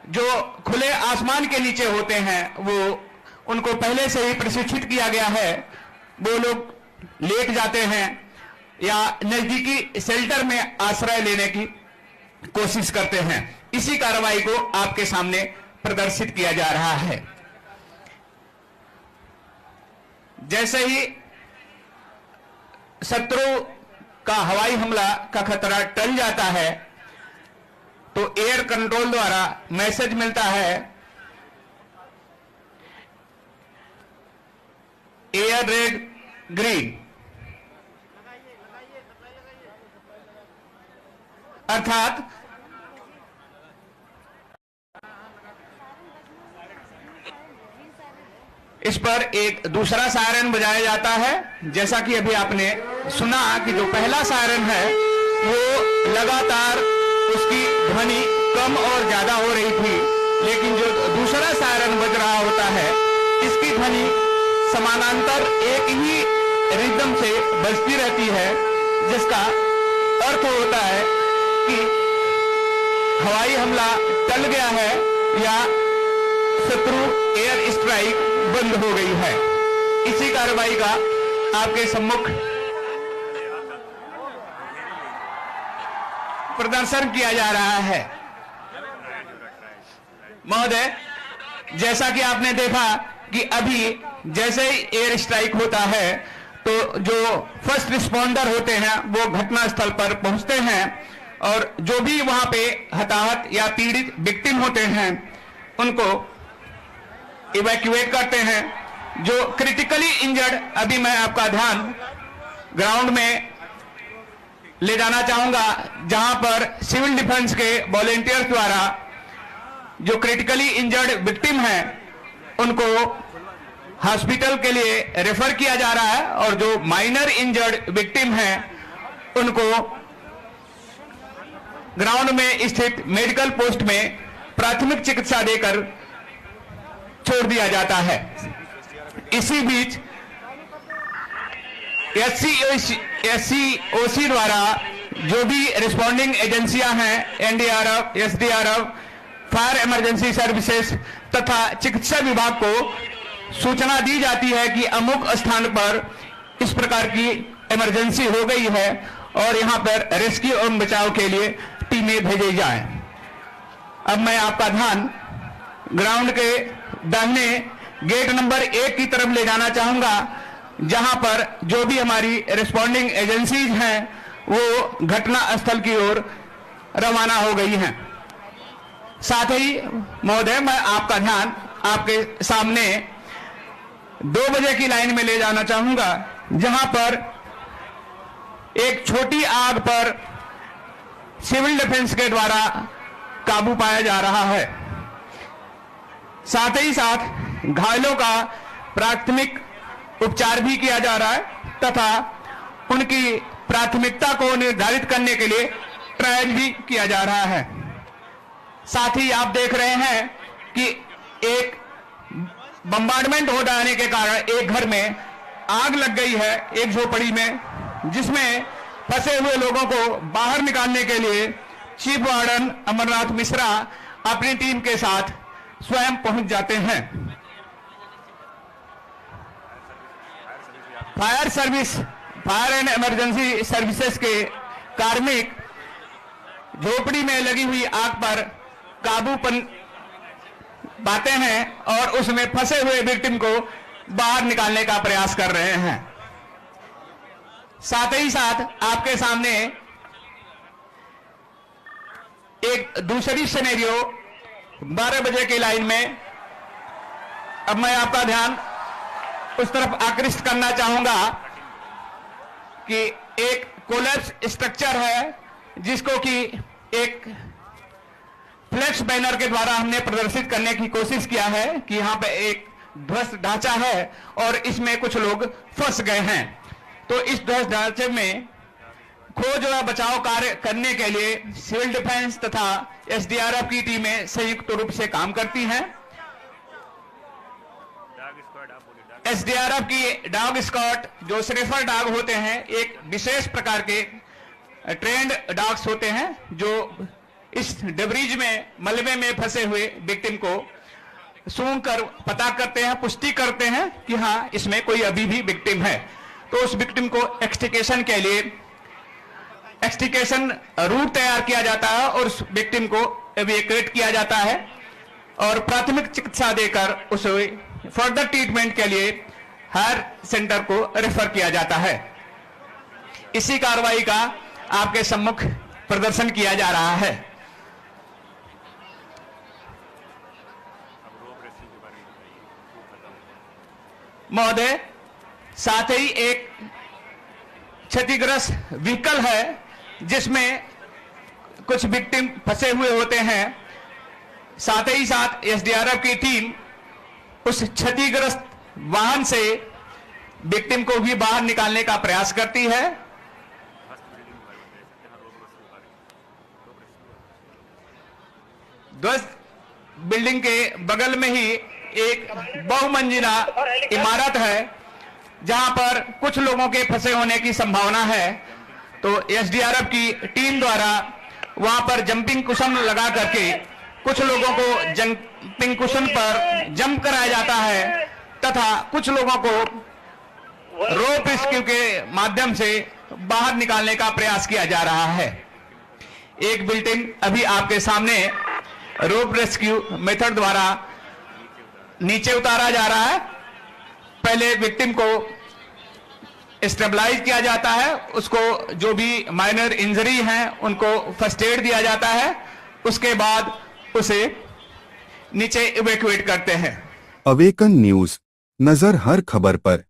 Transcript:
जो खुले आसमान के नीचे होते हैं वो उनको पहले से ही प्रशिक्षित किया गया है। वो लोग लेट जाते हैं या नजदीकी शेल्टर में आश्रय लेने की कोशिश करते हैं। इसी कार्रवाई को आपके सामने प्रदर्शित किया जा रहा है। जैसे ही शत्रु का हवाई हमला का खतरा टल जाता है तो एयर कंट्रोल द्वारा मैसेज मिलता है, एयर रेड ग्रीन, अर्थात इस पर एक दूसरा सायरन बजाया जाता है। जैसा कि अभी आपने सुना कि जो पहला सायरन है वो लगातार उसकी ध्वनि कम और ज्यादा हो रही थी, लेकिन जो दूसरा सायरन बज रहा होता है इसकी ध्वनि समानांतर एक ही रिदम से बजती रहती है, जिसका अर्थ होता है कि हवाई हमला टल गया है या शत्रु एयर स्ट्राइक बंद हो गई है। इसी कार्रवाई का आपके सम्मुख प्रदर्शन किया जा रहा है। महोदय, जैसा कि आपने देखा कि अभी जैसे ही एयर स्ट्राइक होता है तो जो फर्स्ट रिस्पॉन्डर होते हैं वो घटनास्थल पर पहुंचते हैं और जो भी वहां पे हताहत या पीड़ित विक्टिम होते हैं उनको इवैक्यूएट करते हैं। जो क्रिटिकली इंजर्ड, अभी मैं आपका ध्यान ग्राउंड में ले जाना चाहूंगा जहां पर सिविल डिफेंस के वॉलेंटियर्स द्वारा जो क्रिटिकली इंजर्ड विक्टिम हैं उनको हॉस्पिटल के लिए रेफर किया जा रहा है और जो माइनर इंजर्ड विक्टिम हैं उनको ग्राउंड में स्थित मेडिकल पोस्ट में प्राथमिक चिकित्सा देकर छोड़ दिया जाता है। इसी बीच एससीओसी द्वारा जो भी रिस्पॉन्डिंग एजेंसियां हैं, NDRF, SDRF, fire emergency services तथा चिकित्सा विभाग को सूचना दी जाती है कि अमुक स्थान पर इस प्रकार की इमरजेंसी हो गई है और यहां पर रेस्क्यू एवं बचाव के लिए टीमें भेजी जाएं। अब मैं आपका ध्यान ग्राउंड के दाहिने गेट नंबर 1 की तरफ ले जाना चाहूंगा जहां पर जो भी हमारी रिस्पॉन्डिंग एजेंसीज हैं वो घटना स्थल की ओर रवाना हो गई हैं। साथ ही महोदय, मैं आपका ध्यान आपके सामने 2 बजे की लाइन में ले जाना चाहूंगा जहां पर एक छोटी आग पर सिविल डिफेंस के द्वारा काबू पाया जा रहा है। साथ ही साथ घायलों का प्राथमिक उपचार भी किया जा रहा है तथा उनकी प्राथमिकता को निर्धारित करने के लिए ट्रायल भी किया जा रहा है। साथ ही आप देख रहे हैं कि एक बम्बार्डमेंट हो जाने के कारण एक घर में आग लग गई है, एक झोपड़ी में, जिसमें फंसे हुए लोगों को बाहर निकालने के लिए चीफ वार्डन अमरनाथ मिश्रा अपनी टीम के साथ स्वयं पहुंच जाते हैं। फायर एंड इमरजेंसी सर्विसेज के कार्मिक झोपड़ी में लगी हुई आग पर काबू पाते हैं और उसमें फंसे हुए विक्टिम को बाहर निकालने का प्रयास कर रहे हैं। साथ ही साथ आपके सामने एक दूसरी सिनेरियो 12 बजे की लाइन में, अब मैं आपका ध्यान उस तरफ आकृष्ट करना चाहूंगा कि एक कोलैप्स स्ट्रक्चर है जिसको कि एक फ्लैक्स बैनर के द्वारा हमने प्रदर्शित करने की कोशिश किया है कि यहां पे एक ध्वस्त ढांचा है और इसमें कुछ लोग फंस गए हैं। तो इस ध्वस्त ढांचे में खोज व बचाव कार्य करने के लिए सिविल डिफेंस तथा एसडीआरएफ की टीमें संयुक्त रूप से काम करती हैं। एसडीआरएफ की डॉग स्क्वाड, जो स्निफर डॉग होते हैं, एक विशेष प्रकार के ट्रेंड डॉग्स होते हैं जो इस डिब्रीज में, मलबे में फंसे हुए विक्टिम को सूंघ कर पता करते हैं, पुष्टि करते हैं कि हाँ इसमें कोई अभी भी विक्टिम है। तो उस विक्टिम को एक्सट्रिकेशन के लिए एक्सट्रिकेशन रूट तैयार किया जाता है और उस विक्टिम को एविक्यूएट किया जाता है और प्राथमिक चिकित्सा देकर उसे फर्दर ट्रीटमेंट के लिए हायर सेंटर को रेफर किया जाता है। इसी कार्रवाई का आपके सम्मुख प्रदर्शन किया जा रहा है। महोदय, साथ ही एक क्षतिग्रस्त व्हीकल है जिसमें कुछ विक्टिम फंसे हुए होते हैं। साथ ही साथ एसडीआरएफ की टीम उस क्षतिग्रस्त वाहन से विक्टिम को भी बाहर निकालने का प्रयास करती है। ध्वस्त बिल्डिंग के बगल में ही एक बहुमंजिला इमारत है जहां पर कुछ लोगों के फंसे होने की संभावना है। तो एसडीआरएफ की टीम द्वारा वहां पर जंपिंग कुशन लगा करके कुछ लोगों को जंपिंग कुशन पर जंप कराया जाता है तथा कुछ लोगों को रोप रेस्क्यू के माध्यम से बाहर निकालने का प्रयास किया जा रहा है। एक बिल्डिंग अभी आपके सामने रोप रेस्क्यू मेथड द्वारा नीचे उतारा जा रहा है। पहले विक्टिम को स्टेबलाइज किया जाता है, उसको जो भी माइनर इंजरी हैं उनको फर्स्ट एड दिया जाता है, उसके बाद उसे नीचे इवैक्यूएट करते हैं। अवेकन न्यूज, नजर हर खबर पर।